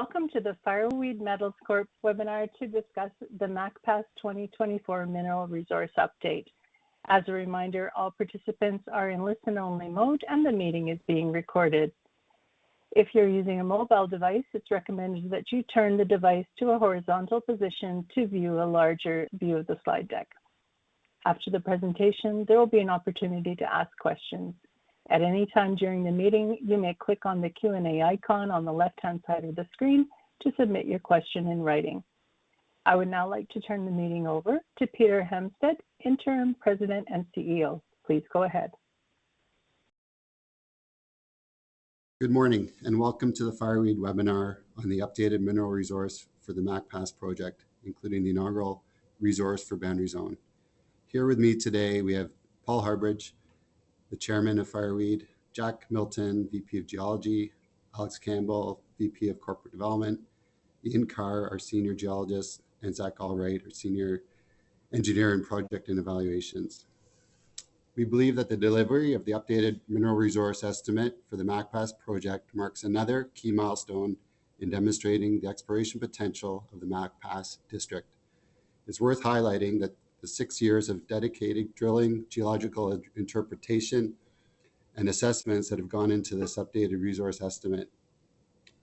Welcome to the Fireweed Metals Corp webinar to discuss the Macpass 2024 Mineral Resource Update. As a reminder, all participants are in listen-only mode and the meeting is being recorded. If you're using a mobile device, it's recommended that you turn the device to a horizontal position to view a larger view of the slide deck. After the presentation, there will be an opportunity to ask questions. At any time during the meeting, you may click on the Q&A icon on the left-hand side of the screen to submit your question in writing. I would now like to turn the meeting over to Peter Hemstead, Interim President and CEO. Please go ahead. Good morning and welcome to the Fireweed webinar on the updated mineral resource for the Macpass project, including the inaugural resource for Boundary Zone. Here with me today, we have Paul Harbridge, the chairman of Fireweed, Jack Milton, VP of Geology, Alex Campbell, VP of Corporate Development, Ian Carr, our senior geologist, and Zach Allwright, our senior engineer in project and evaluations. We believe that the delivery of the updated mineral resource estimate for the Macpass project marks another key milestone in demonstrating the exploration potential of the Macpass district. It's worth highlighting that the 6 years of dedicated drilling, geological interpretation, and assessments that have gone into this updated resource estimate.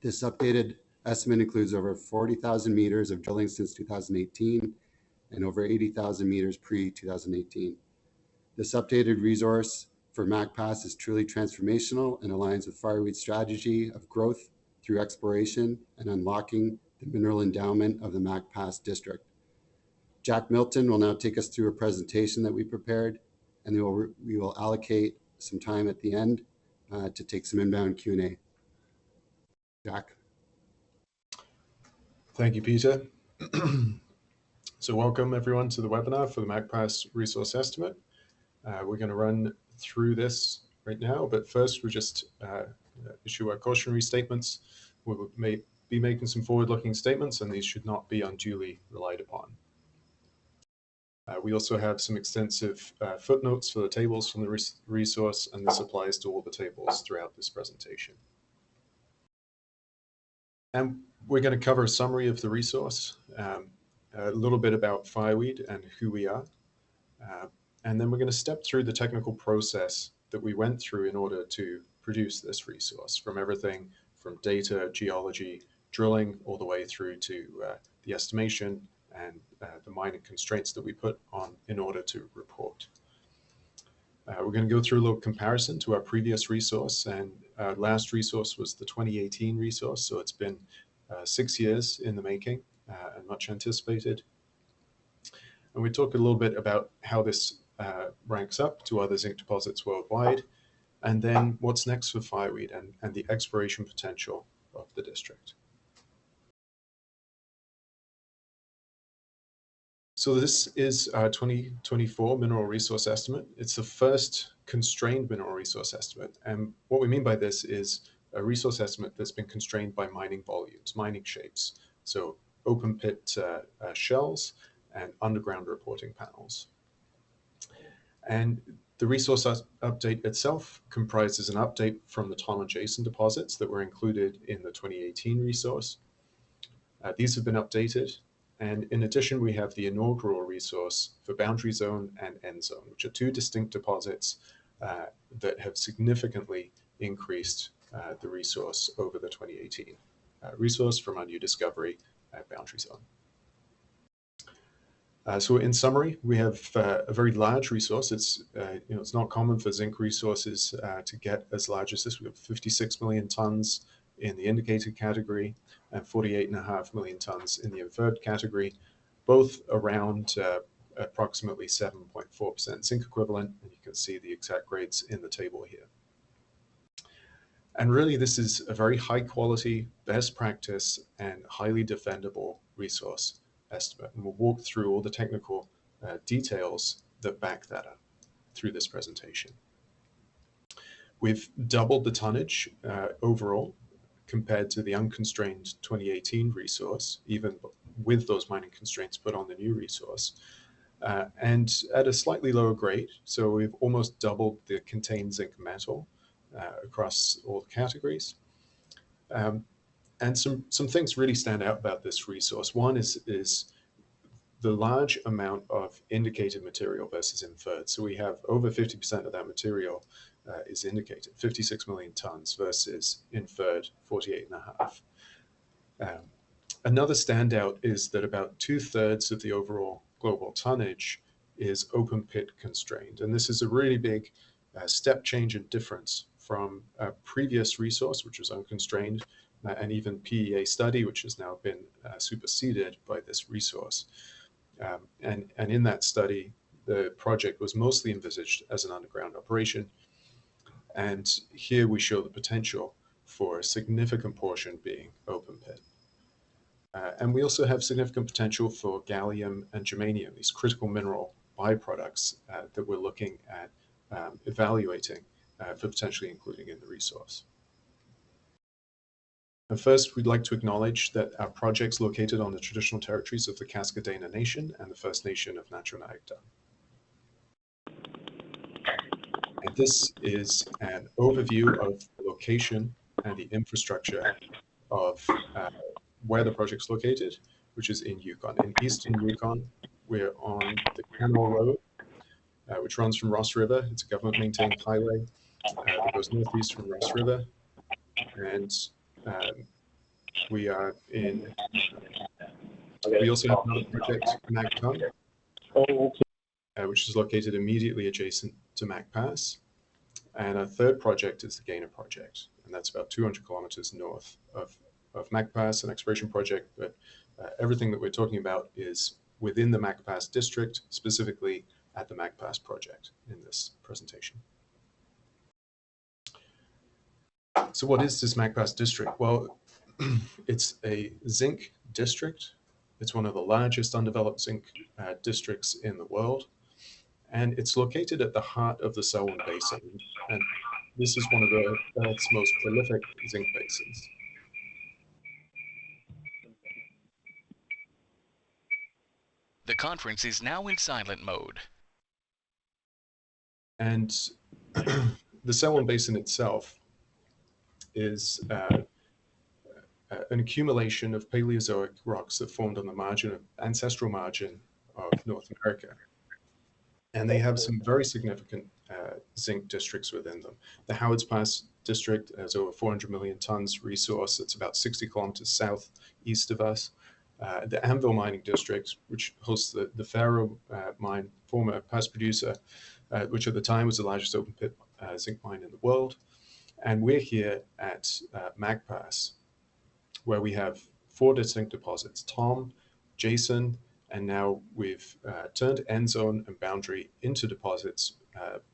This updated estimate includes over 40,000 meters of drilling since 2018 and over 80,000 meters pre-2018. This updated resource for Macpass is truly transformational and aligns with Fireweed's strategy of growth through exploration and unlocking the mineral endowment of the Macpass district. Jack Milton will now take us through a presentation that we prepared, and we will allocate some time at the end to take some inbound Q&A. Jack. Thank you, Peter. So welcome everyone to the webinar for the Macpass resource estimate. We're going to run through this right now, but first we'll just issue our cautionary statements. We may be making some forward-looking statements, and these should not be unduly relied upon. We also have some extensive footnotes for the tables from the resource, and this applies to all the tables throughout this presentation. And we're going to cover a summary of the resource, a little bit about Fireweed and who we are, and then we're going to step through the technical process that we went through in order to produce this resource, from everything from data, geology, drilling, all the way through to the estimation and the mining constraints that we put on in order to report. We're going to go through a little comparison to our previous resource, and our last resource was the 2018 resource, so it's been 6 years in the making and much anticipated. And we talk a little bit about how this ranks up to other zinc deposits worldwide, and then what's next for Fireweed and the exploration potential of the district. So this is our 2024 mineral resource estimate. It's the first constrained mineral resource estimate. And what we mean by this is a resource estimate that's been constrained by mining volumes, mining shapes. So open pit shells and underground reporting panels. And the resource update itself comprises an update from the Tom and Jason deposits that were included in the 2018 resource. These have been updated. And in addition, we have the inaugural resource for Boundary Zone and End Zone, which are two distinct deposits that have significantly increased the resource over the 2018 resource from our new discovery at Boundary Zone. So in summary, we have a very large resource. It's not common for zinc resources to get as large as this. We have 56 million tons in the indicated category and 48.5 million tons in the inferred category, both around approximately 7.4% zinc equivalent, and you can see the exact grades in the table here. And really, this is a very high quality, best practice, and highly defendable resource estimate. And we'll walk through all the technical details that back that up through this presentation. We've doubled the tonnage overall compared to the unconstrained 2018 resource, even with those mining constraints put on the new resource, and at a slightly lower grade. So we've almost doubled the contained zinc metal across all the categories. And some things really stand out about this resource. One is the large amount of indicated material versus inferred. So we have over 50% of that material is indicated, 56 million tons versus inferred 48.5. Another standout is that about 2/3 of the overall global tonnage is open pit constrained. And this is a really big step change and difference from a previous resource, which was unconstrained, and even PEA study, which has now been superseded by this resource. And in that study, the project was mostly envisaged as an underground operation. And here we show the potential for a significant portion being open pit. And we also have significant potential for gallium and germanium, these critical mineral byproducts that we're looking at evaluating for potentially including in the resource. And first, we'd like to acknowledge that our project's located on the traditional territories of the Cascadena Nation and the First Nation of Natchitoches. And this is an overview of the location and the infrastructure of where the project's located, which is in Yukon. In eastern Yukon, we're on the Canal Road, which runs from Ross River. It's a government-maintained highway that goes northeast from Ross River. And we are in, we also have another project, Macpass, which is located immediately adjacent to Macpass. And our third project is the Gainer project, and that's about 200 kilometers north of Macpass, an exploration project, but everything that we're talking about is within the Macpass district, specifically at the Macpass project in this presentation. So what is this Macpass district? Well, it's a zinc district. It's one of the largest undeveloped zinc districts in the world. And it's located at the heart of the Selwyn Basin. And this is one of the Earth's most prolific zinc basins. The conference is now in silent mode. And the Selwyn Basin itself is an accumulation of Paleozoic rocks that formed on the margin, ancestral margin of North America. And they have some very significant zinc districts within them. The Howards Pass district has over 400 million tons resource. It's about 60 kilometers southeast of us. The Anvil mining district, which hosts the Faro mine, former past producer, which at the time was the largest open pit zinc mine in the world. And we're here at Macpass, where we have 4 distinct deposits, Tom, Jason, and now we've turned end zone and boundary into deposits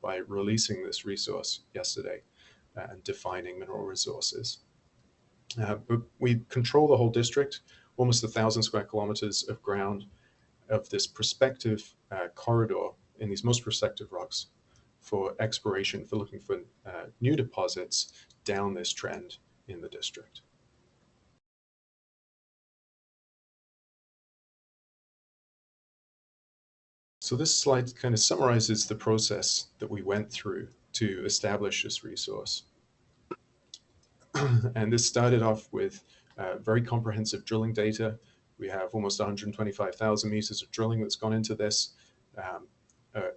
by releasing this resource yesterday and defining mineral resources. But we control the whole district, almost 1,000 square kilometers of ground of this prospective corridor in these most prospective rocks for exploration, for looking for new deposits down this trend in the district. So this slide kind of summarizes the process that we went through to establish this resource. And this started off with very comprehensive drilling data. We have almost 125,000 meters of drilling that's gone into this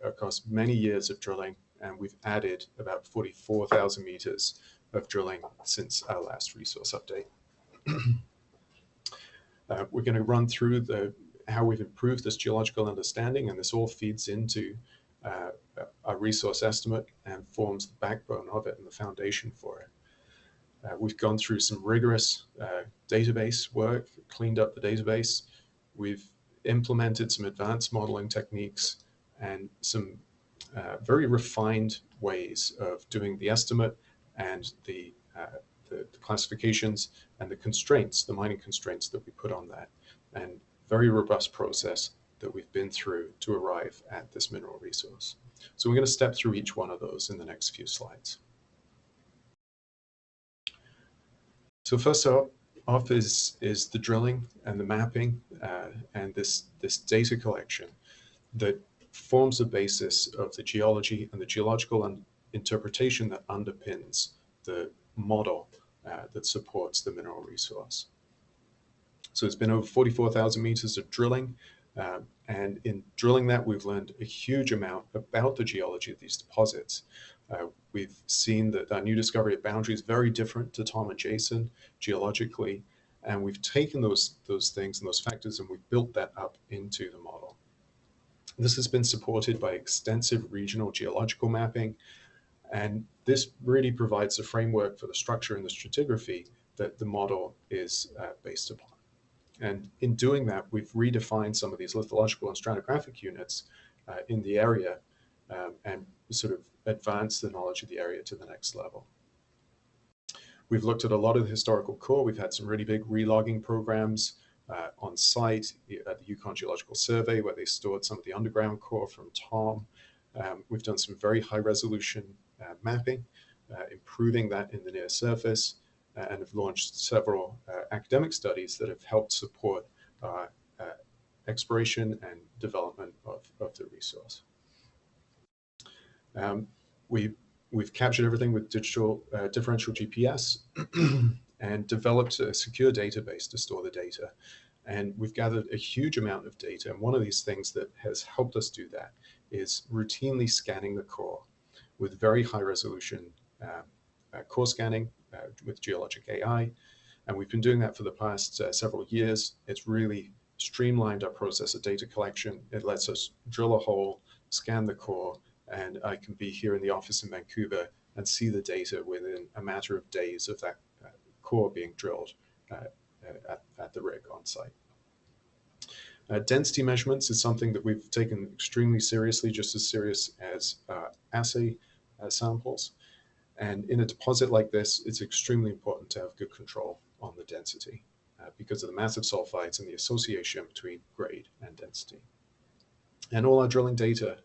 across many years of drilling, and we've added about 44,000 meters of drilling since our last resource update. We're going to run through how we've improved this geological understanding, and this all feeds into our resource estimate and forms the backbone of it and the foundation for it. We've gone through some rigorous database work, cleaned up the database. We've implemented some advanced modeling techniques and some very refined ways of doing the estimate and the classifications and the constraints, the mining constraints that we put on that, and very robust process that we've been through to arrive at this mineral resource. So we're going to step through each one of those in the next few slides. So first off is the drilling and the mapping and this data collection that forms the basis of the geology and the geological interpretation that underpins the model that supports the mineral resource. So it's been over 44,000 meters of drilling. And in drilling that, we've learned a huge amount about the geology of these deposits. We've seen that our new discovery at Boundary is very different to Tom and Jason geologically. And we've taken those things and those factors and we've built that up into the model. This has been supported by extensive regional geological mapping. And this really provides a framework for the structure and the stratigraphy that the model is based upon. And in doing that, we've redefined some of these lithological and stratigraphic units in the area and sort of advanced the knowledge of the area to the next level. We've looked at a lot of the historical core. We've had some really big relogging programs on site at the Yukon Geological Survey, where they stored some of the underground core from Tom. We've done some very high resolution mapping, improving that in the near surface, and have launched several academic studies that have helped support exploration and development of the resource. We've captured everything with digital differential GPS and developed a secure database to store the data. And we've gathered a huge amount of data. And one of these things that has helped us do that is routinely scanning the core with very high resolution core scanning with geologic AI. And we've been doing that for the past several years. It's really streamlined our process of data collection. It lets us drill a hole, scan the core, and I can be here in the office in Vancouver and see the data within a matter of days of that core being drilled at the rig on site. Density measurements is something that we've taken extremely seriously, just as serious as assay samples. And in a deposit like this, it's extremely important to have good control on the density because of the massive sulfides and the association between grade and density. And all our drilling data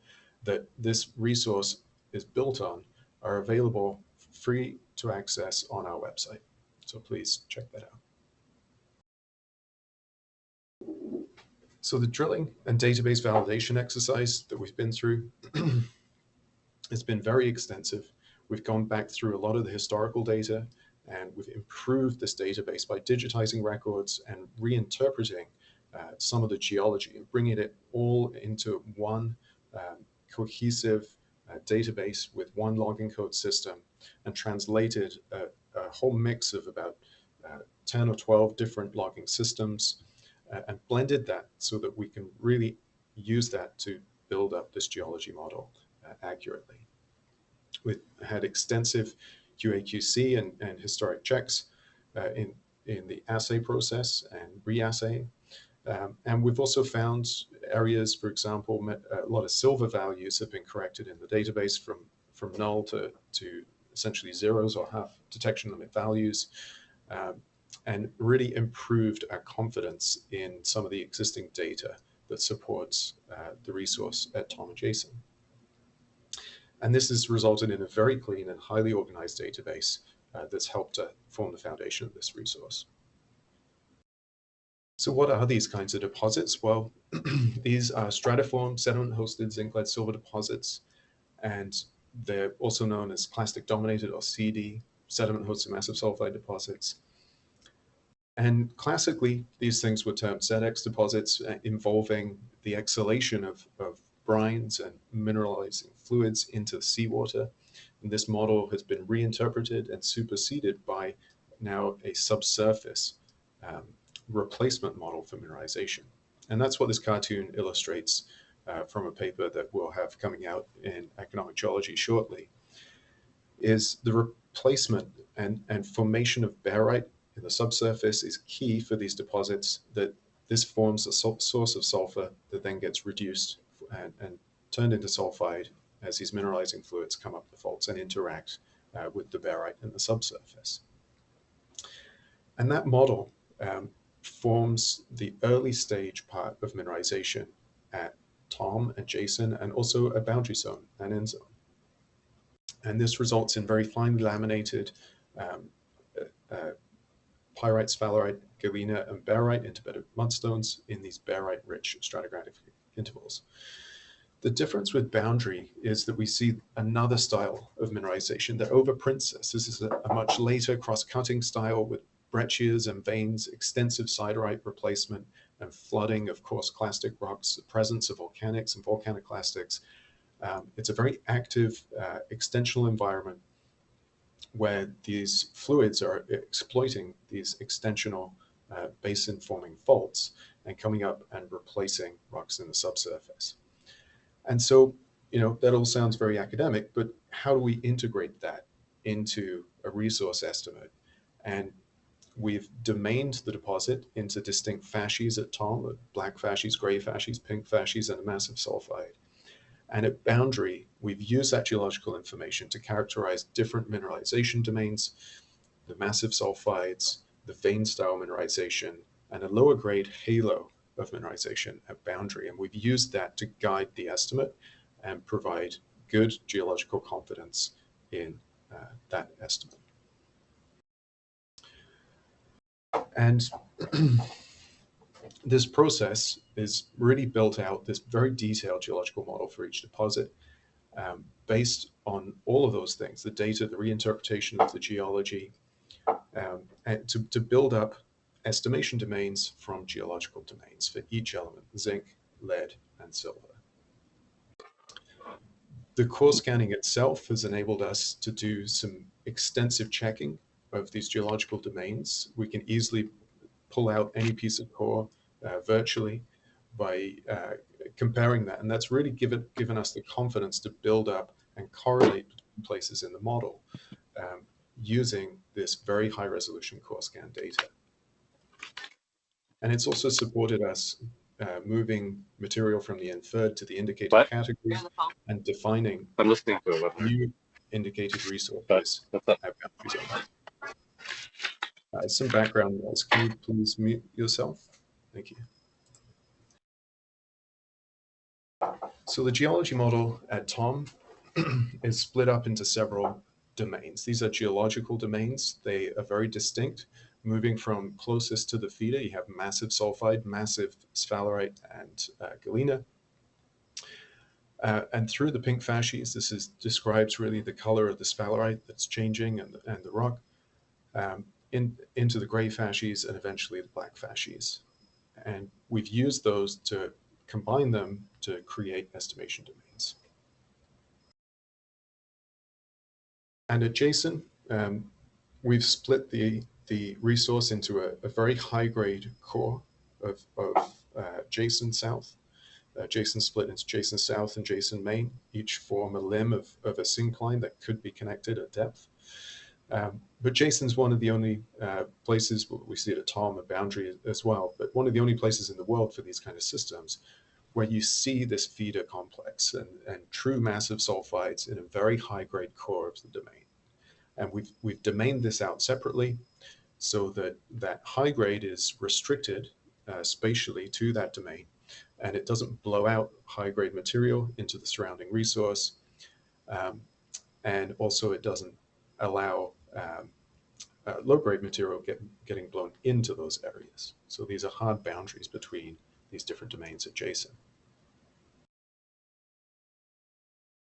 that this resource is built on are available free to access on our website. So please check that out. So the drilling and database validation exercise that we've been through has been very extensive. We've gone back through a lot of the historical data and we've improved this database by digitizing records and reinterpreting some of the geology and bringing it all into one cohesive database with one logging code system and translated a whole mix of about 10 or 12 different logging systems and blended that so that we can really use that to build up this geology model accurately. We've had extensive QA/QC and historic checks in the assay process and reassaying. And we've also found areas, for example, a lot of silver values have been corrected in the database from null to essentially zeros or half detection limit values, and really improved our confidence in some of the existing data that supports the resource at Tom and Jason. And this has resulted in a very clean and highly organized database that's helped to form the foundation of this resource. So what are these kinds of deposits? Well, these are stratiform sediment-hosted zinc-lead silver deposits, and they're also known as clastic-dominated or CD sediment-hosted massive sulfide deposits. And classically, these things were termed ZX deposits involving the exhalation of brines and mineralizing fluids into the seawater. And this model has been reinterpreted and superseded by now a subsurface replacement model for mineralization. And that's what this cartoon illustrates from a paper that we'll have coming out in Economic Geology shortly, is the replacement and formation of barite in the subsurface is key for these deposits, that this forms a source of sulfur that then gets reduced and turned into sulfide as these mineralizing fluids come up the faults and interact with the barite in the subsurface. And that model forms the early stage part of mineralization at Tom and Jason, and also a boundary zone and end zone. And this results in very finely laminated pyrite, sphalerite, galena, and barite interbedded mudstones in these barite-rich stratigraphic intervals. The difference with boundary is that we see another style of mineralization that overprints this. This is a much later cross-cutting style with breccias and veins, extensive siderite replacement, and flooding of coarse clastic rocks, the presence of volcanics and volcaniclastics. It's a very active extensional environment where these fluids are exploiting these extensional basin-forming faults and coming up and replacing rocks in the subsurface. And so, that all sounds very academic, but how do we integrate that into a resource estimate? And we've domained the deposit into distinct facies at TOM, black facies, gray facies, pink facies, and a massive sulfide. And at boundary, we've used that geological information to characterize different mineralization domains, the massive sulfides, the vein-style mineralization, and a lower grade halo of mineralization at boundary. And we've used that to guide the estimate and provide good geological confidence in that estimate. And this process is really built out, this very detailed geological model for each deposit, based on all of those things, the data, the reinterpretation of the geology, and to build up estimation domains from geological domains for each element, zinc, lead, and silver. The core scanning itself has enabled us to do some extensive checking of these geological domains. We can easily pull out any piece of core virtually by comparing that. And that's really given us the confidence to build up and correlate places in the model using this very high resolution core scan data. And it's also supported us moving material from the inferred to the indicated category and defining new indicated resources at boundary zone. Some background noise. Can you please mute yourself? Thank you. So the geology model at TOM is split up into several domains. These are geological domains. They are very distinct. Moving from closest to the feeder, you have massive sulfide, massive sphalerite, and galena. And through the pink facies, this describes really the color of the sphalerite that's changing and the rock, into the gray facies and eventually the black facies. And we've used those to combine them to create estimation domains. And at Jason, we've split the resource into a very high-grade core of Jason South. Jason split into Jason South and Jason Main. Each form a limb of a syncline that could be connected at depth. But Jason's one of the only places, we see it at TOM, at boundary as well, but one of the only places in the world for these kind of systems where you see this feeder complex and true massive sulfides in a very high-grade core of the domain. And we've domained this out separately so that high grade is restricted spatially to that domain, and it doesn't blow out high grade material into the surrounding resource. And also it doesn't allow low grade material getting blown into those areas. So these are hard boundaries between these different domains adjacent.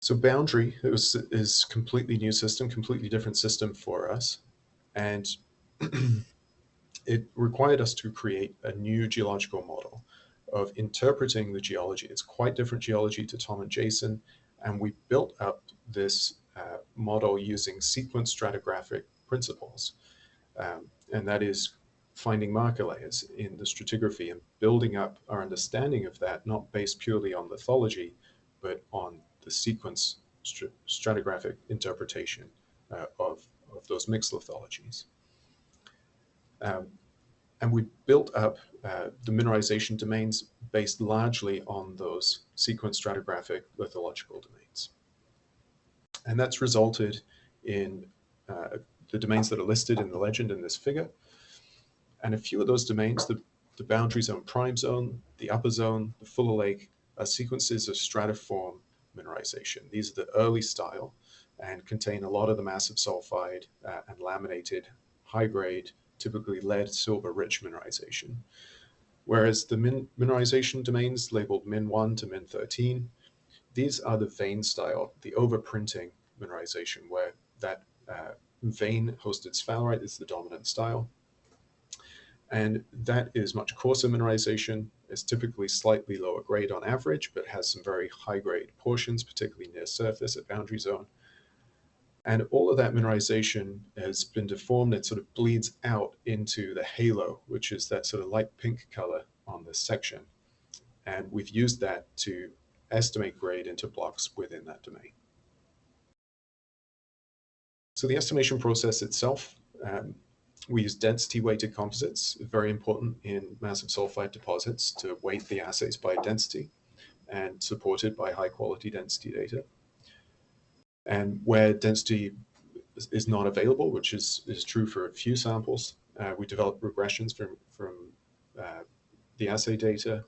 So boundary is completely new system, completely different system for us. And it required us to create a new geological model of interpreting the geology. It's quite different geology to TOM and Jason. And we built up this model using sequence stratigraphic principles. And that is finding marker layers in the stratigraphy and building up our understanding of that, not based purely on lithology, but on the sequence stratigraphic interpretation of those mixed lithologies. And we built up the mineralization domains based largely on those sequence stratigraphic lithological domains. And that's resulted in the domains that are listed in the legend in this figure. And a few of those domains, the boundary zone prime zone, the upper zone, the Fuller Lake, are sequences of stratiform mineralization. These are the early style and contain a lot of the massive sulfide and laminated high-grade, typically lead, silver rich mineralization. Whereas the mineralization domains labeled min 1 to min 13 these are the vein style, the overprinting mineralization, where that vein-hosted sphalerite is the dominant style. And that is much coarser mineralization. It's typically slightly lower grade on average, but has some very high-grade portions, particularly near surface at boundary zone. And all of that mineralization has been deformed. It sort of bleeds out into the halo, which is that sort of light pink color on this section. And we've used that to estimate grade into blocks within that domain. So the estimation process itself, we use density-weighted composites, very important in massive sulfide deposits, to weight the assays by density and supported by high-quality density data. And where density is not available, which is true for a few samples, we develop regressions from the assay data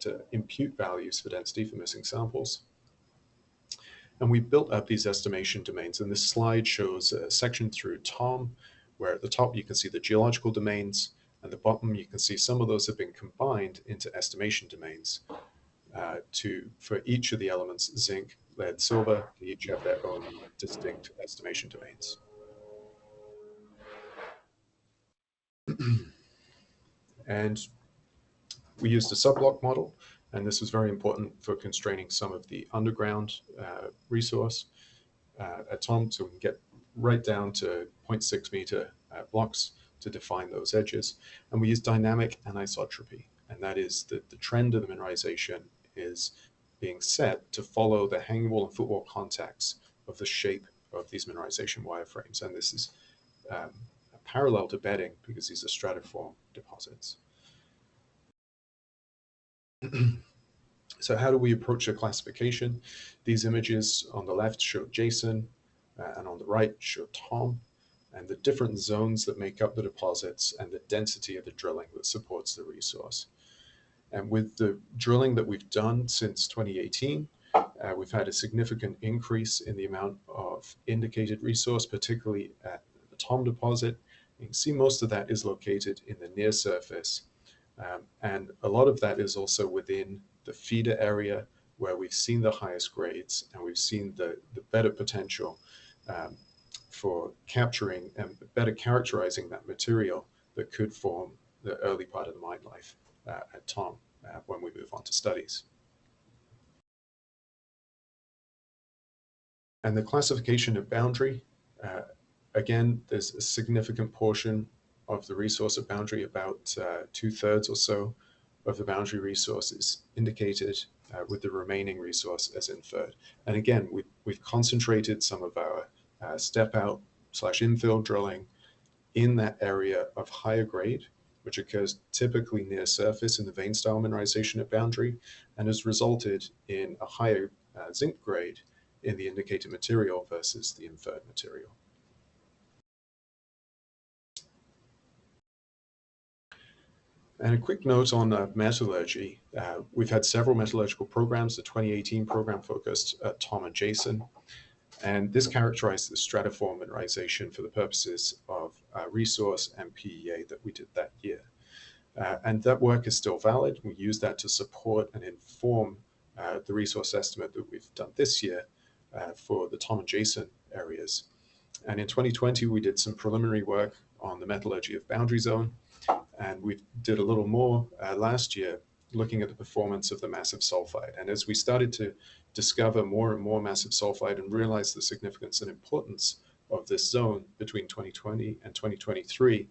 to impute values for density for missing samples. And we built up these estimation domains. And this slide shows a section through TOM, where at the top you can see the geological domains, and the bottom you can see some of those have been combined into estimation domains for each of the elements, zinc, lead, silver. They each have their own distinct estimation domains. And we used a subblock model, and this was very important for constraining some of the underground resource at TOM, so we can get right down to 0.6 meter blocks to define those edges. And we use dynamic anisotropy, and that is that the trend of the mineralization is being set to follow the hanging wall and footwall contacts of the shape of these mineralization wireframes. And this is parallel to bedding because these are stratiform deposits. So how do we approach a classification? These images on the left show Jason, and on the right show TOM, and the different zones that make up the deposits and the density of the drilling that supports the resource. And with the drilling that we've done since 2018, we've had a significant increase in the amount of indicated resource, particularly at the TOM deposit. You can see most of that is located in the near surface. And a lot of that is also within the feeder area where we've seen the highest grades and we've seen the better potential for capturing and better characterizing that material that could form the early part of the mine life at TOM when we move on to studies. And the classification of boundary, again, there's a significant portion of the resource at boundary, about 2/3 or so of the boundary resource is indicated with the remaining resource as inferred. And again, we've concentrated some of our step out / infill drilling in that area of higher grade, which occurs typically near surface in the vein style mineralization at boundary, and has resulted in a higher zinc grade in the indicated material versus the inferred material. And a quick note on metallurgy. We've had several metallurgical programs. The 2018 program focused at TOM and Jason, and this characterized the stratiform mineralization for the purposes of resource and PEA that we did that year. And that work is still valid. We use that to support and inform the resource estimate that we've done this year for the TOM and Jason areas. And in 2020, we did some preliminary work on the metallurgy of boundary zone. And we did a little more last year looking at the performance of the massive sulfide. And as we started to discover more and more massive sulfide and realize the significance and importance of this zone between 2020 and 2023,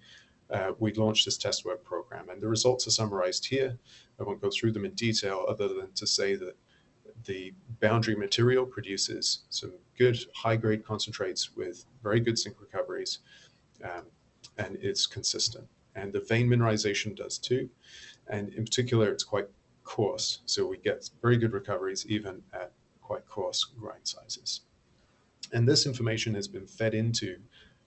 we launched this test work program. And the results are summarized here. I won't go through them in detail other than to say that the boundary material produces some good high-grade concentrates with very good zinc recoveries, and it's consistent. And the vein mineralization does too. And in particular, it's quite coarse. So we get very good recoveries even at quite coarse grind sizes. And this information has been fed into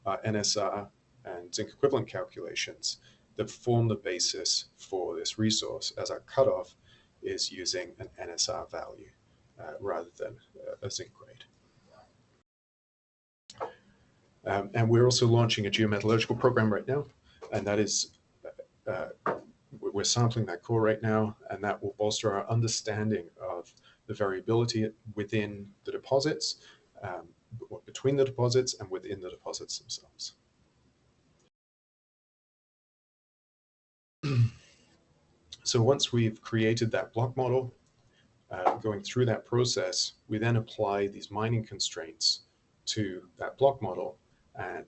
NSR and zinc equivalent calculations that form the basis for this resource, as our cutoff is using an NSR value rather than a zinc grade. And we're also launching a geometallurgical program right now. And that is, we're sampling that core right now, and that will bolster our understanding of the variability within the deposits, between the deposits and within the deposits themselves. So once we've created that block model, going through that process, we then apply these mining constraints to that block model and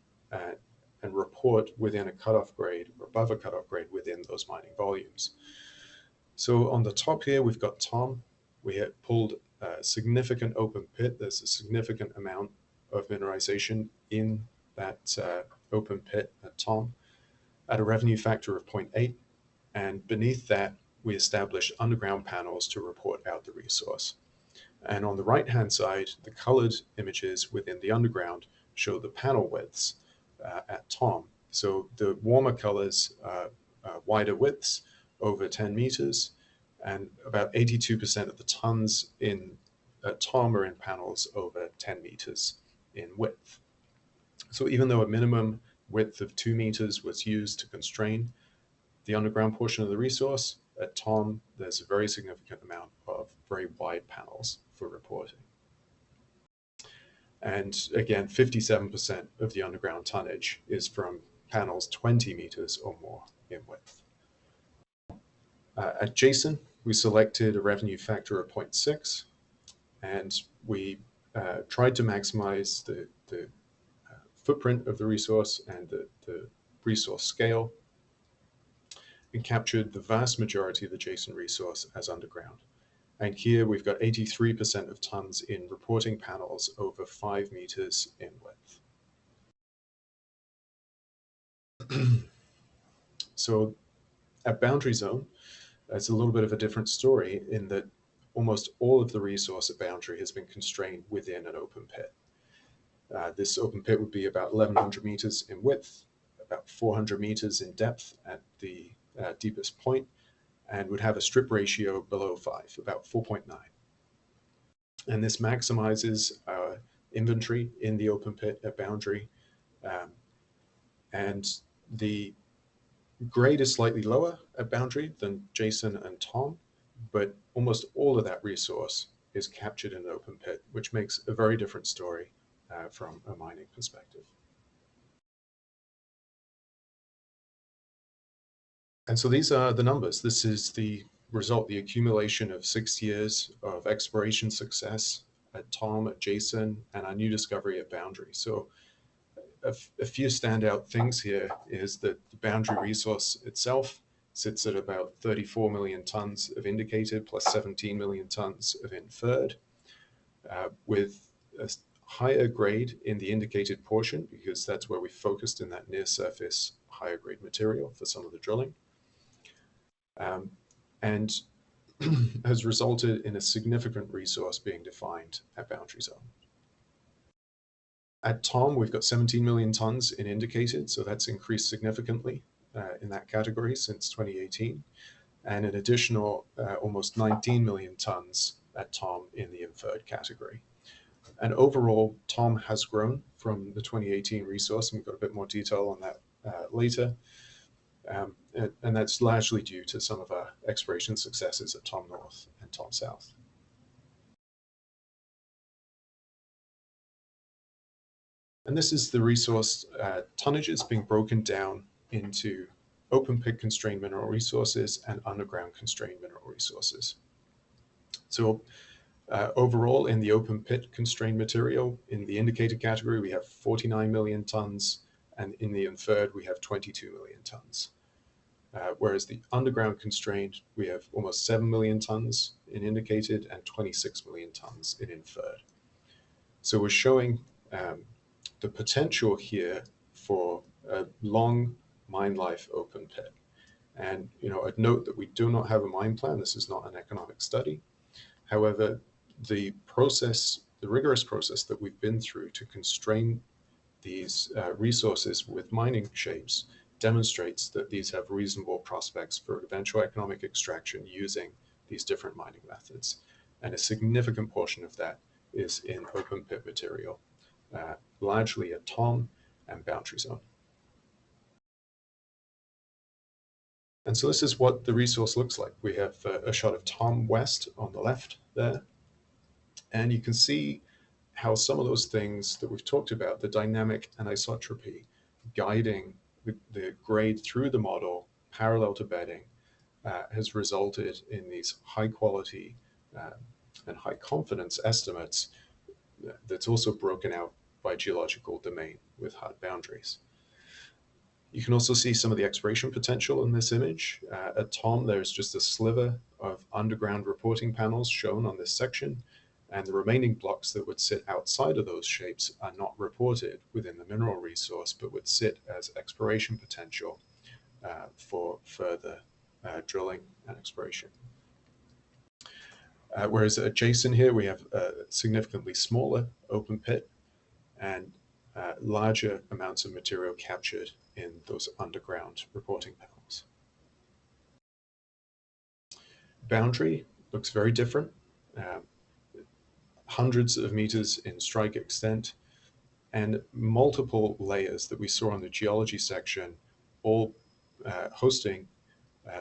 report within a cutoff grade or above a cutoff grade within those mining volumes. So on the top here, we've got Tom. We have pulled a significant open pit. There's a significant amount of mineralization in that open pit at Tom at a revenue factor of 0.8. And beneath that, we established underground panels to report out the resource. And on the right-hand side, the colored images within the underground show the panel widths at Tom. So the warmer colors are wider widths, over 10 meters, and about 82% of the tons at Tom are in panels over 10 meters in width. So even though a minimum width of 2 meters was used to constrain the underground portion of the resource, at Tom, there's a very significant amount of very wide panels for reporting. And again, 57% of the underground tonnage is from panels 20 meters or more in width. At Jason, we selected a revenue factor of 0.6, and we tried to maximize the footprint of the resource and the resource scale, and captured the vast majority of the Jason resource as underground. And here we've got 83% of tons in reporting panels over 5 meters in width. So at Boundary Zone, it's a little bit of a different story in that almost all of the resource at Boundary has been constrained within an open pit. This open pit would be about 1,100 meters in width, about 400 meters in depth at the deepest point, and would have a strip ratio below 5, about 4.9. And this maximizes our inventory in the open pit at Boundary. And the grade is slightly lower at Boundary than Jason and Tom, but almost all of that resource is captured in the open pit, which makes a very different story from a mining perspective. And so these are the numbers. This is the result, the accumulation of 6 years of exploration success at Tom, at Jason, and our new discovery at Boundary. So a few standout things here is that the Boundary resource itself sits at about 34 million tons of indicated plus 17 million tons of inferred, with a higher grade in the indicated portion, because that's where we focused in that near surface higher grade material for some of the drilling. And has resulted in a significant resource being defined at Boundary Zone. At Tom, we've got 17 million tons in indicated, so that's increased significantly in that category since 2018, and an additional almost 19 million tons at Tom in the inferred category. And overall, Tom has grown from the 2018 resource, and we've got a bit more detail on that later. And that's largely due to some of our exploration successes at Tom North and Tom South. And this is the resource tonnages being broken down into open pit constrained mineral resources and underground constrained mineral resources. So overall, in the open pit constrained material, in the indicated category, we have 49 million tons, and in the inferred, we have 22 million tons. Whereas the underground constrained, we have almost 7 million tons in indicated and 26 million tons in inferred. So we're showing the potential here for a long mine life open pit. And I'd note that we do not have a mine plan. This is not an economic study. However, the rigorous process that we've been through to constrain these resources with mining shapes demonstrates that these have reasonable prospects for eventual economic extraction using these different mining methods. And a significant portion of that is in open pit material, largely at Tom and Boundary Zone. And so this is what the resource looks like. We have a shot of Tom West on the left there, And you can see how some of those things that we've talked about, the dynamic anisotropy, guiding the grade through the model parallel to bedding, has resulted in these high quality and high confidence estimates that's also broken out by geological domain with hard boundaries. You can also see some of the exploration potential in this image. At Tom, there's just a sliver of underground reporting panels shown on this section, and the remaining blocks that would sit outside of those shapes are not reported within the mineral resource, but would sit as exploration potential for further drilling and exploration. Whereas adjacent here, we have a significantly smaller open pit and larger amounts of material captured in those underground reporting panels. Boundary looks very different. Hundreds of meters in strike extent and multiple layers that we saw on the geology section, all hosting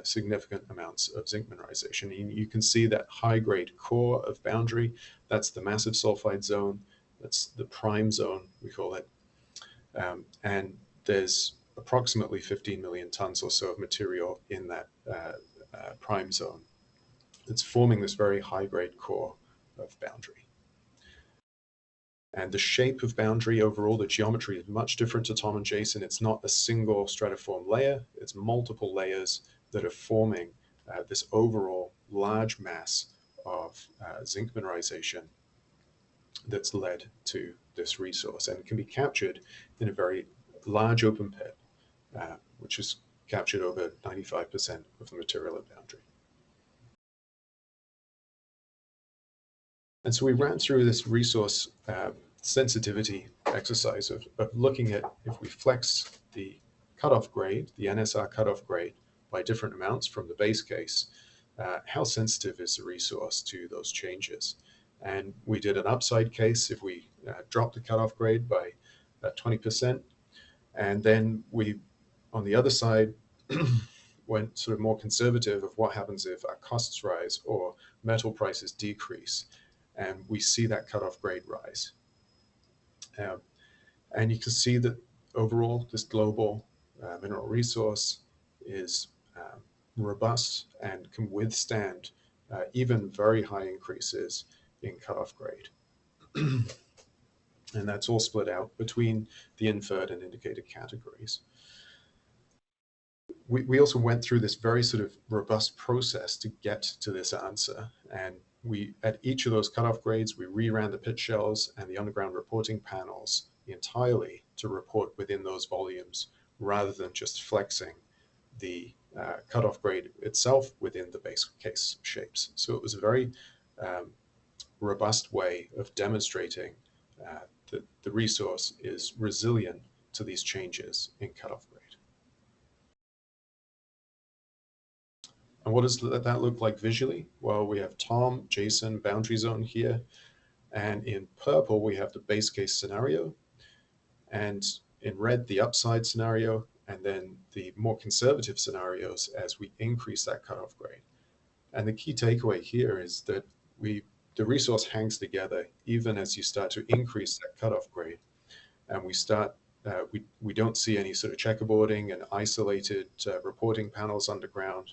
significant amounts of zinc mineralization. You can see that high-grade core of boundary. That's the massive sulfide zone. That's the prime zone, we call it. And there's approximately 15 million tons or so of material in that prime zone. It's forming this very high-grade core of boundary. And the shape of boundary overall, the geometry is much different to Tom and Jason. It's not a single stratiform layer. It's multiple layers that are forming this overall large mass of zinc mineralization that's led to this resource, and can be captured in a very large open pit, which has captured over 95% of the material at boundary. And so we ran through this resource sensitivity exercise of looking at if we flex the cutoff grade, the NSR cutoff grade, by different amounts from the base case, how sensitive is the resource to those changes? And we did an upside case if we dropped the cutoff grade by 20%. And then we, on the other side, went sort of more conservative of what happens if our costs rise or metal prices decrease. And we see that cutoff grade rise. And you can see that overall, this global mineral resource is robust and can withstand even very high increases in cutoff grade. And that's all split out between the inferred and indicated categories. We also went through this very sort of robust process to get to this answer. And at each of those cutoff grades, we reran the pit shells and the underground reporting panels entirely to report within those volumes, rather than just flexing the cutoff grade itself within the base case shapes. So it was a very robust way of demonstrating that the resource is resilient to these changes in cutoff grade. And what does that look like visually? Well, we have Tom, Jason, boundary zone here. And in purple, we have the base case scenario. And in red, the upside scenario. And then the more conservative scenarios as we increase that cutoff grade. And the key takeaway here is that the resource hangs together even as you start to increase that cutoff grade. And we don't see any sort of checkerboarding and isolated reporting panels underground.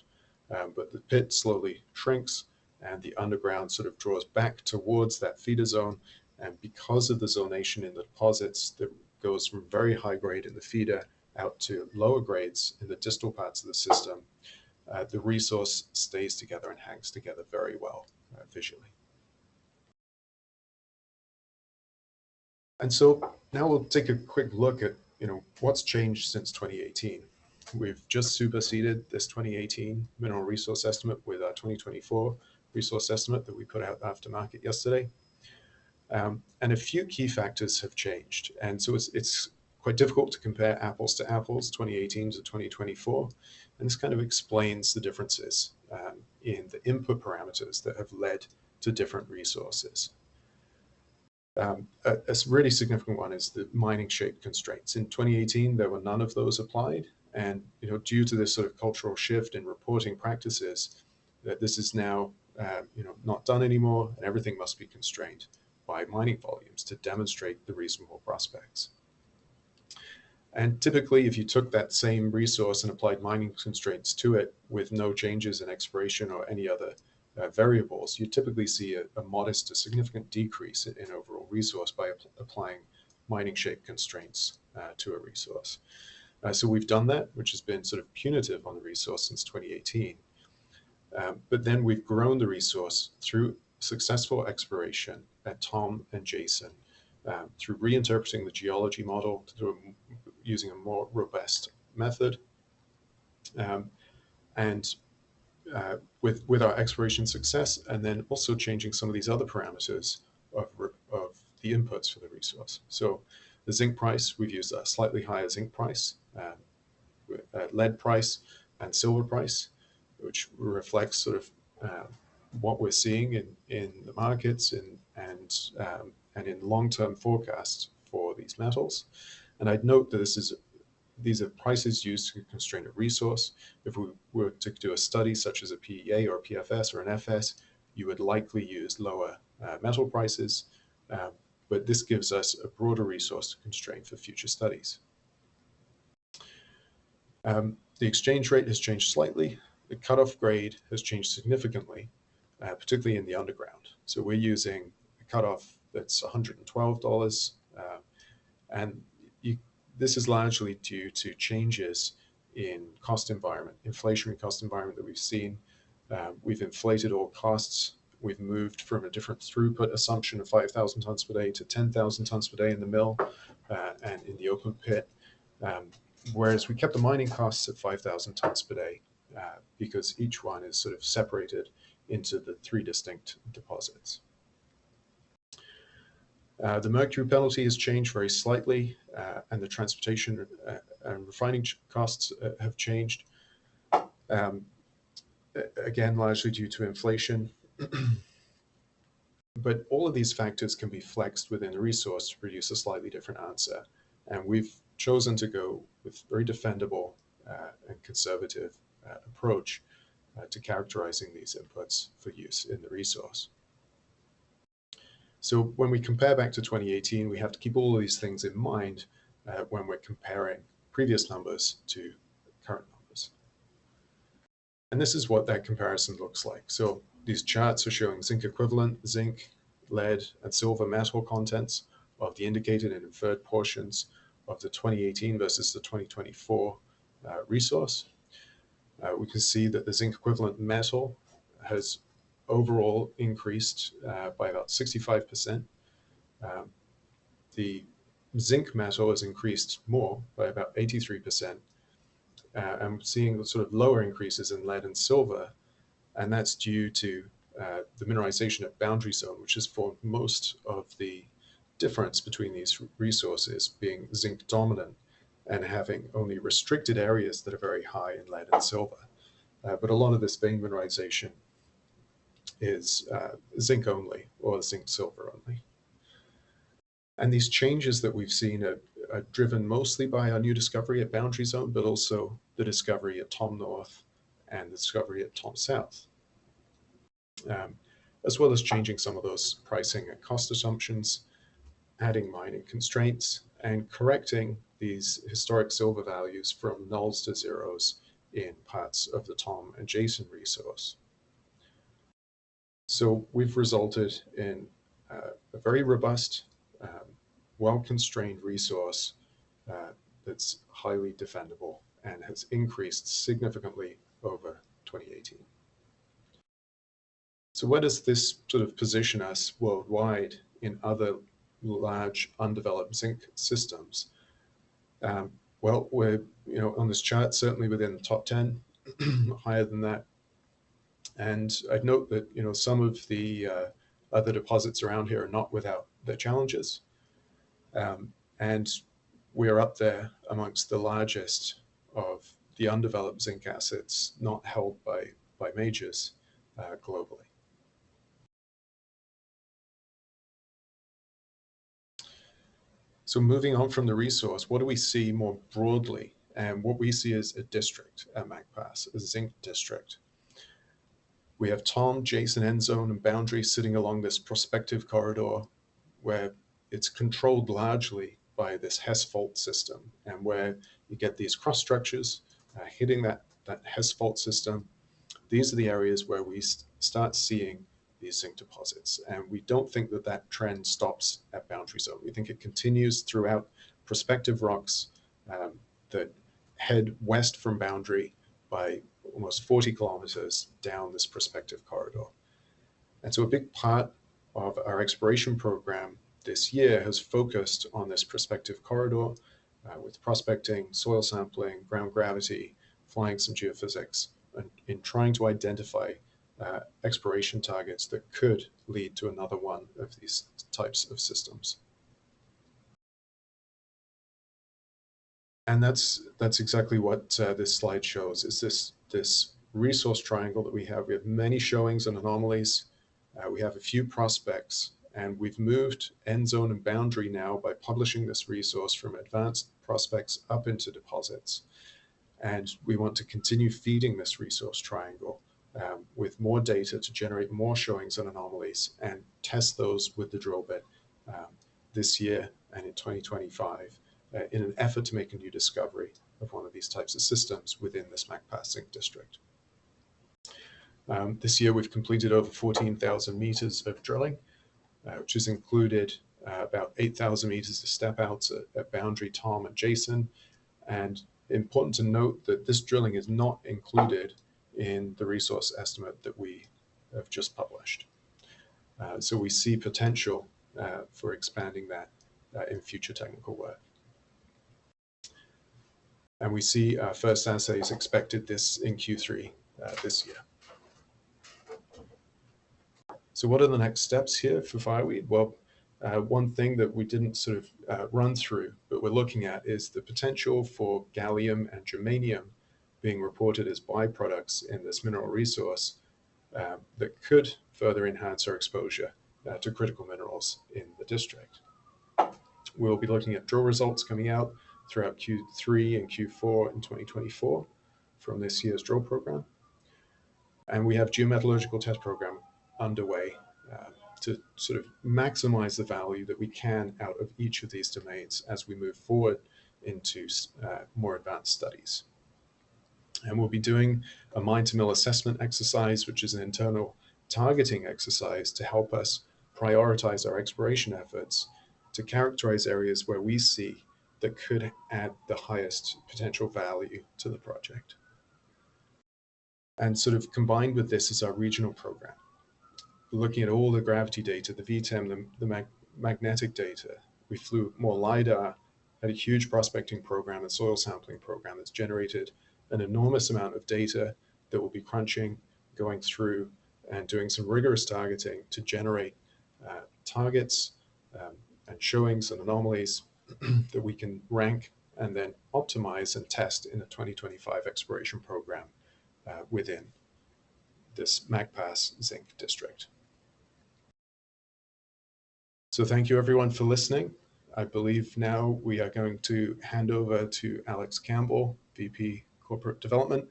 But the pit slowly shrinks and the underground sort of draws back towards that feeder zone. And because of the zonation in the deposits that goes from very high grade in the feeder out to lower grades in the distal parts of the system, the resource stays together and hangs together very well visually. And so now we'll take a quick look at what's changed since 2018. We've just superseded this 2018 mineral resource estimate with our 2024 resource estimate that we put out after market yesterday. And a few key factors have changed. And so it's quite difficult to compare apples to apples, 2018 to 2024. And this kind of explains the differences in the input parameters that have led to different resources. A really significant one is the mining shape constraints. In 2018, there were none of those applied. And due to this sort of cultural shift in reporting practices, that this is now not done anymore, and everything must be constrained. by mining volumes to demonstrate the reasonable prospects. And typically, if you took that same resource and applied mining constraints to it with no changes in exploration or any other variables, you typically see a modest to significant decrease in overall resource by applying mining shape constraints to a resource. So we've done that, which has been sort of punitive on the resource since 2018. But then we've grown the resource through successful exploration at Tom and Jason, through reinterpreting the geology model, through using a more robust method, and with our exploration success, and then also changing some of these other parameters of the inputs for the resource. So the zinc price, we've used a slightly higher zinc price, lead price, and silver price, which reflects sort of what we're seeing in the markets and in long-term forecasts for these metals. And I'd note that these are prices used to constrain a resource. If we were to do a study such as a PEA or a PFS or an FS, you would likely use lower metal prices, but this gives us a broader resource to constrain for future studies. The exchange rate has changed slightly. The cutoff grade has changed significantly, particularly in the underground. So we're using a cutoff that's $112, and this is largely due to changes in cost environment, inflationary cost environment that we've seen. We've inflated all costs. We've moved from a different throughput assumption of 5,000 tons per day to 10,000 tons per day in the mill and in the open pit, whereas we kept the mining costs at 5,000 tons per day because each one is sort of separated into the three distinct deposits. The mercury penalty has changed very slightly, and the transportation and refining costs have changed, again, largely due to inflation. But all of these factors can be flexed within the resource to produce a slightly different answer. And we've chosen to go with very defendable and conservative approach to characterizing these inputs for use in the resource. So when we compare back to 2018, we have to keep all of these things in mind when we're comparing previous numbers to current numbers. And this is what that comparison looks like. So these charts are showing zinc equivalent, zinc, lead, and silver metal contents of the indicated and inferred portions of the 2018 versus the 2024 resource. We can see that the zinc equivalent metal has overall increased by about 65%. The zinc metal has increased more by about 83%. I'm seeing sort of lower increases in lead and silver, and that's due to the mineralization at boundary zone, which has formed most of the difference between these resources, being zinc dominant and having only restricted areas that are very high in lead and silver. But a lot of this vein mineralization is zinc only or zinc silver only. And these changes that we've seen are driven mostly by our new discovery at boundary zone, but also the discovery at Tom North and the discovery at Tom South, as well as changing some of those pricing and cost assumptions, adding mining constraints, and correcting these historic silver values from nulls to zeros in parts of the Tom and Jason resource. So we've resulted in a very robust, well-constrained resource that's highly defendable and has increased significantly over 2018. So where does this sort of position us worldwide in other large undeveloped zinc systems? Well, we're on this chart certainly within the top 10, higher than that. And I'd note that some of the other deposits around here are not without their challenges, and we're up there amongst the largest of the undeveloped zinc assets not held by majors globally. So moving on from the resource, what do we see more broadly? And what we see is a district at Macpass, a zinc district. We have Tom, Jason, End Zone, and Boundary sitting along this prospective corridor where it's controlled largely by this Hess fault system, and where you get these cross structures hitting that Hess fault system. These are the areas where we start seeing these zinc deposits, and we don't think that that trend stops at boundary zone. We think it continues throughout prospective rocks that head west from boundary by almost 40 kilometers down this prospective corridor. And so a big part of our exploration program this year has focused on this prospective corridor with prospecting, soil sampling, ground gravity, flying some geophysics, and in trying to identify exploration targets that could lead to another one of these types of systems. And that's exactly what this slide shows, is this resource triangle that we have. We have many showings and anomalies. We have a few prospects, and we've moved end zone and boundary now by publishing this resource from advanced prospects up into deposits. And we want to continue feeding this resource triangle with more data to generate more showings and anomalies and test those with the drill bit this year and in 2025 in an effort to make a new discovery of one of these types of systems within this Macpass zinc district. This year we've completed over 14,000 meters of drilling, which has included about 8,000 meters of step outs at Boundary, Tom, and Jason. And important to note that this drilling is not included in the resource estimate that we have just published. So we see potential for expanding that in future technical work. And we see first assays expected in Q3 this year. So what are the next steps here for Fireweed? Well, one thing that we didn't sort of run through, but we're looking at, is the potential for gallium and germanium being reported as byproducts in this mineral resource that could further enhance our exposure to critical minerals in the district. We'll be looking at drill results coming out throughout Q3 and Q4 in 2024 from this year's drill program. And we have geometallurgical test program underway to sort of maximize the value that we can out of each of these domains as we move forward into more advanced studies. And we'll be doing a mine to mill assessment exercise, which is an internal targeting exercise to help us prioritize our exploration efforts to characterize areas where we see that could add the highest potential value to the project. And sort of combined with this is our regional program. Looking at all the gravity data, the VTEM, the magnetic data. We flew more LiDAR, had a huge prospecting program and soil sampling program that's generated an enormous amount of data that we'll be crunching, going through and doing some rigorous targeting to generate targets and showings and anomalies that we can rank and then optimize and test in a 2025 exploration program within this Macpass zinc district. So thank you everyone for listening. I believe now we are going to hand over to Alex Campbell, VP Corporate Development,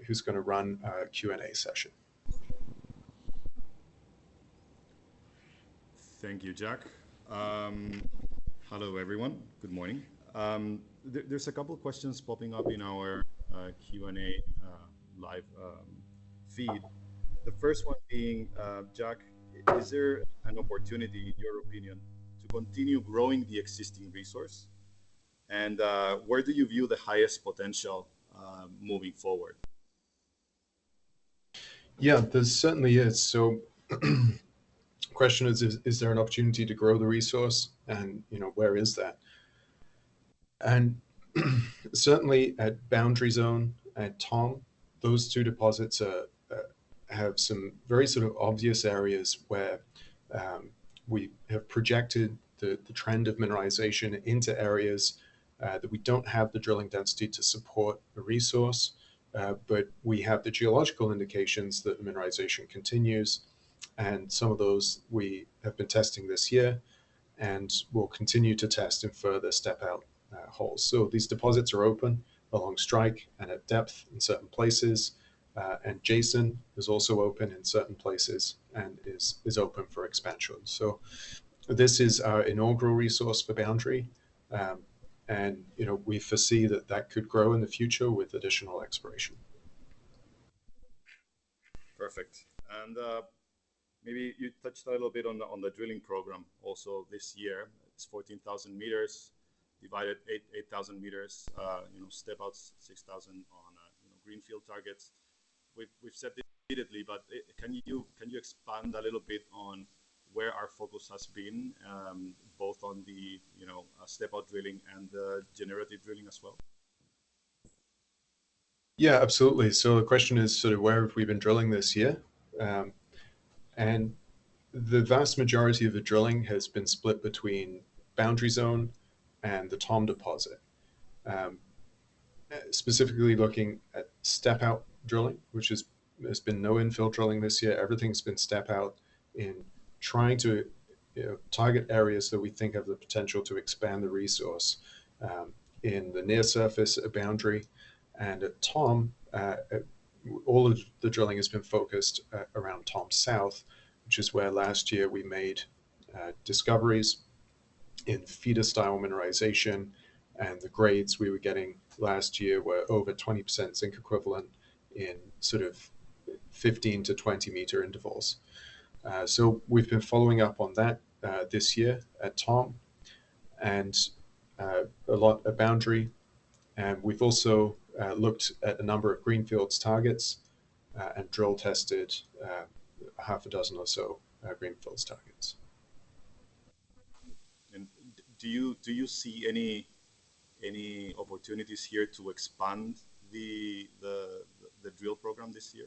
who's going to run a Q&A session. Thank you, Jack. Hello, everyone. Good morning. There's a couple of questions popping up in our Q&A live feed. The first one being, Jack, is there an opportunity, in your opinion, to continue growing the existing resource? And where do you view the highest potential moving forward? Yeah, there certainly is. So question is there an opportunity to grow the resource? And, where is that? And certainly at Boundary Zone and Tom, those two deposits have some very sort of obvious areas where we have projected the trend of mineralization into areas that we don't have the drilling density to support a resource, but we have the geological indications that the mineralization continues. And some of those we have been testing this year and will continue to test in further step out holes. So these deposits are open along strike and at depth in certain places. And Jason is also open in certain places and is open for expansion. So This is our inaugural resource for Boundary, and we foresee that could grow in the future with additional exploration. Perfect. And maybe you touched a little bit on the drilling program also this year. It's 14,000 meters, divided 8,000 meters. Step outs 6,000 on greenfield targets. We've said this repeatedly, but can you expand a little bit on where our focus has been, both on the step out drilling and the generative drilling as well? Yeah, absolutely. So the question is sort of where have we been drilling this year? And the vast majority of the drilling has been split between Boundary Zone and the Tom deposit. Specifically looking at step out drilling, which there's been no infill drilling this year. Everything's been step out in trying to target areas that we think have the potential to expand the resource in the near surface at Boundary. And at Tom, all of the drilling has been focused around Tom South, which is where last year we made discoveries in feeder style mineralization, and the grades we were getting last year were over 20% zinc equivalent in sort of 15 to 20 meter intervals. So we've been following up on that this year at Tom, and a lot at Boundary. And we've also looked at a number of greenfields targets and drill tested half a dozen or so greenfields targets. And do you see any opportunities here to expand the drill program this year?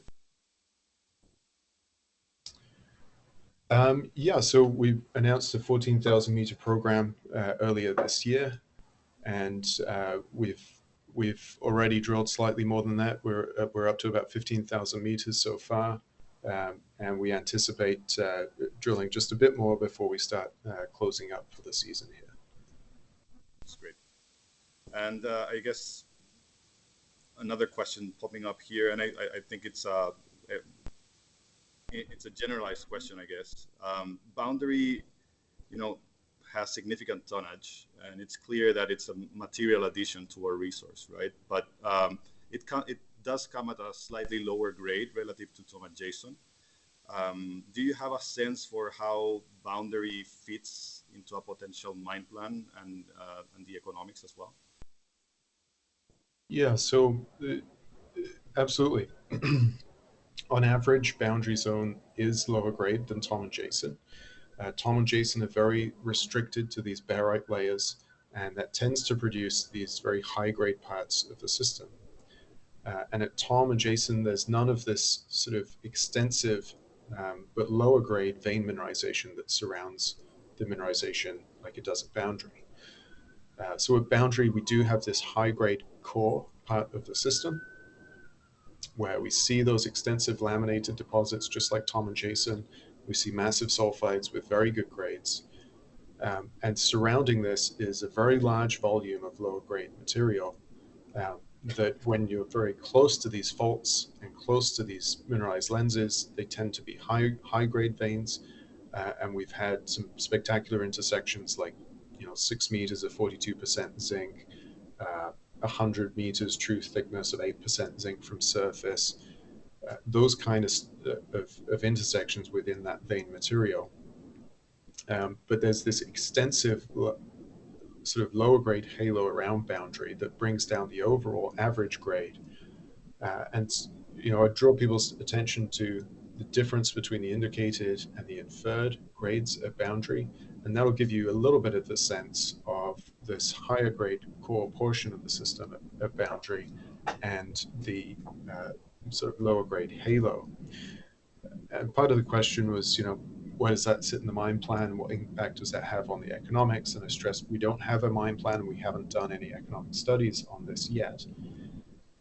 Yeah, so we announced a 14,000 meter program earlier this year, and we've already drilled slightly more than that. We're up to about 15,000 meters so far, and we anticipate drilling just a bit more before we start closing up for the season here. That's great. And I guess another question popping up here, and I think it's a generalized question, I guess. Boundary, has significant tonnage, and it's clear that it's a material addition to our resource, right? But it does come at a slightly lower grade relative to Tom and Jason. Do you have a sense for how Boundary fits into a potential mine plan and the economics as well? Yeah, so absolutely. On average, Boundary Zone is lower grade than Tom and Jason. Tom and Jason are very restricted to these barite layers, and that tends to produce these very high-grade parts of the system. And at Tom and Jason, there's none of this sort of extensive but lower-grade vein mineralization that surrounds the mineralization like it does at Boundary. So at Boundary, we do have this high-grade core part of the system where we see those extensive laminated deposits just like Tom and Jason. We see massive sulfides with very good grades. And surrounding this is a very large volume of lower grade material that when you're very close to these faults and close to these mineralized lenses, they tend to be high grade veins. And we've had some spectacular intersections like 6 meters of 42% zinc, 100 meters true thickness of 8% zinc from surface. Those kind of intersections within that vein material. But there's this extensive sort of lower grade halo around Boundary that brings down the overall average grade. And I draw people's attention to the difference between the indicated and the inferred grades at Boundary, and that'll give you a little bit of the sense of this higher grade core portion of the system at Boundary and the sort of lower grade halo. And part of the question was, where does that sit in the mine plan? What impact does that have on the economics? And I stress we don't have a mine plan and we haven't done any economic studies on this yet.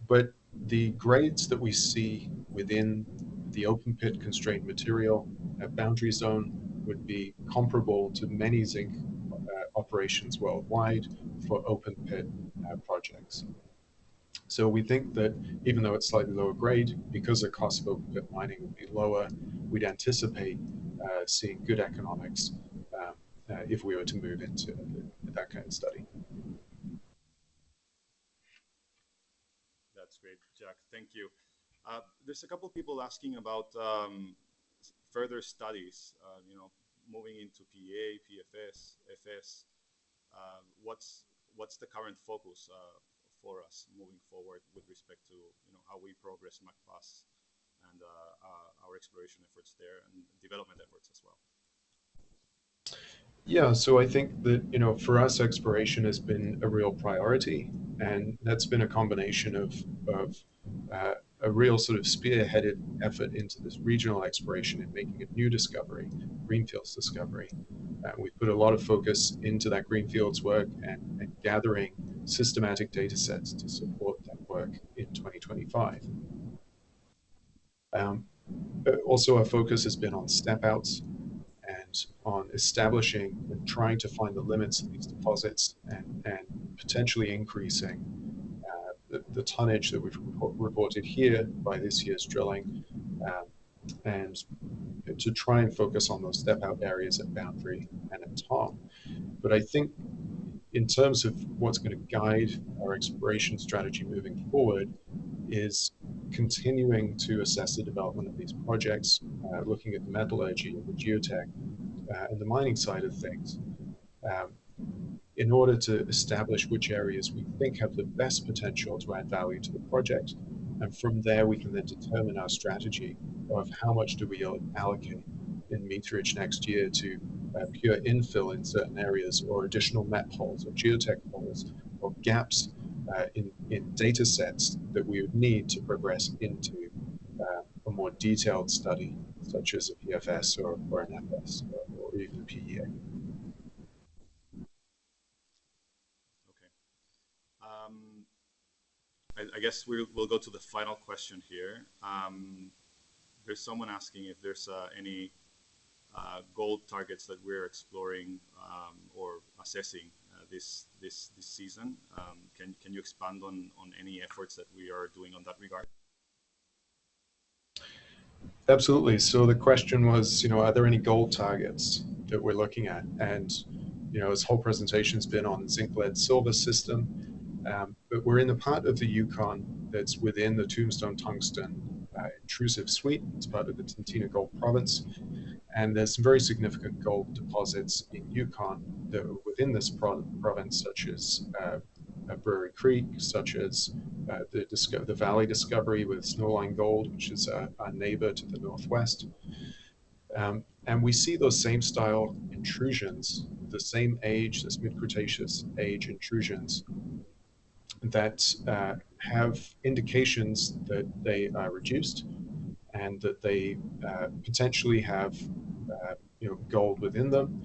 But the grades that we see within the open pit constrained material at Boundary Zone would be comparable to many zinc operations worldwide for open pit projects. So we think that even though it's slightly lower grade, because the cost of open pit mining would be lower, we'd anticipate seeing good economics if we were to move into that kind of study. That's great, Jack. Thank you. There's a couple people asking about further studies, moving into PEA, PFS, FS. What's the current focus for us moving forward with respect to how we progress Macpass and our exploration efforts there and development efforts as well? Yeah, so I think that, for us, exploration has been a real priority, and that's been a combination of a real sort of spearheaded effort into this regional exploration and making a new discovery, greenfields discovery. We put a lot of focus into that greenfields work and gathering systematic data sets to support that work in 2025. Also, our focus has been on step outs and on establishing and trying to find the limits of these deposits and potentially increasing the tonnage that we've reported here by this year's drilling, and to try and focus on those step out areas at Boundary and at Tom. But I think in terms of what's going to guide our exploration strategy moving forward is continuing to assess the development of these projects, looking at the metallurgy and the geotech and the mining side of things, in order to establish which areas we think have the best potential to add value to the project. And from there, we can then determine our strategy of how much do we allocate in meterage next year to pure infill in certain areas, or additional met holes or geotech holes or gaps in data sets that we would need to progress into a more detailed study, such as a PFS or an FS or even a PEA. I guess we'll go to the final question here. There's someone asking if there's any gold targets that we're exploring or assessing this season. Can you expand on any efforts that we are doing on that regard? Absolutely. So the question was, are there any gold targets that we're looking at? And, this whole presentation's been on zinc, lead, silver system, but we're in the part of the Yukon that's within the Tombstone Tungsten intrusive suite. It's part of the Tintina Gold Province. And there's some very significant gold deposits in Yukon that are within this province, such as Brewery Creek, such as the Valley discovery with Snowline Gold, which is our neighbor to the northwest. And we see those same style intrusions, the same age, this mid-Cretaceous age intrusions that have indications that they are reduced and that they potentially have gold within them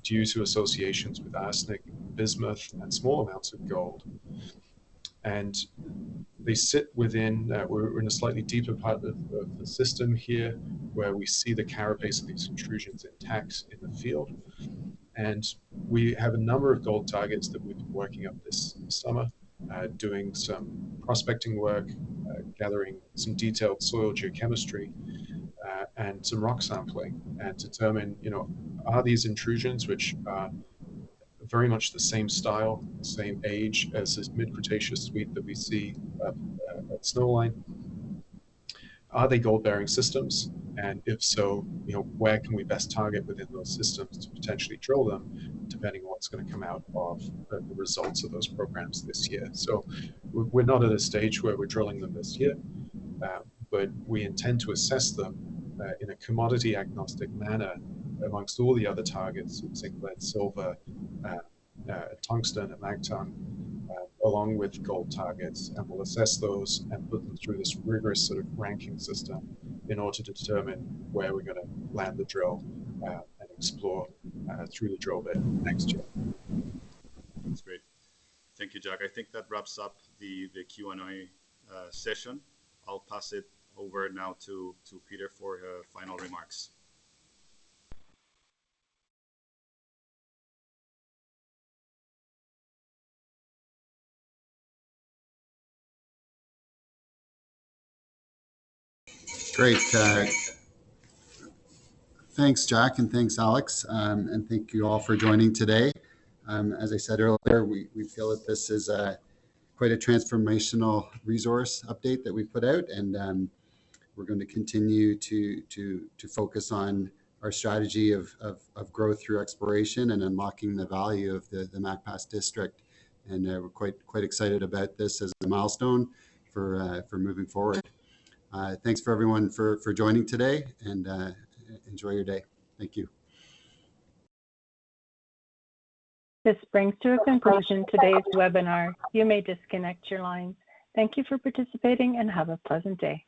due to associations with arsenic, bismuth, and small amounts of gold. And they sit within, we're in a slightly deeper part of the system here, where we see the carapace of these intrusions intact in the field. And we have a number of gold targets that we've been working up this summer, doing some prospecting work, gathering some detailed soil geochemistry, and some rock sampling, and determine, are these intrusions, which are very much the same style, same age as this mid-Cretaceous suite that we see at Snowline, are they gold-bearing systems? And if so, where can we best target within those systems to potentially drill them, depending on what's going to come out of the results of those programs this year. So we're not at a stage where we're drilling them this year, but we intend to assess them in a commodity agnostic manner amongst all the other targets, zinc, lead, silver, tungsten and magtung, along with gold targets, and we'll assess those and put them through this rigorous sort of ranking system in order to determine where we're going to land the drill and explore through the drill bit next year. That's great. Thank you, Jack. I think that wraps up the Q&A session. I'll pass it over now to Peter for final remarks. Great. Thanks, Jack, and thanks, Alex, and thank you all for joining today. As I said earlier, we feel that this is quite a transformational resource update that we put out, and we're going to continue to focus on our strategy of growth through exploration and unlocking the value of the Macpass district. And we're quite excited about this as a milestone for moving forward. Thanks for everyone for joining today, and enjoy your day. Thank you. This brings to a conclusion today's webinar. You may disconnect your lines. Thank you for participating and have a pleasant day.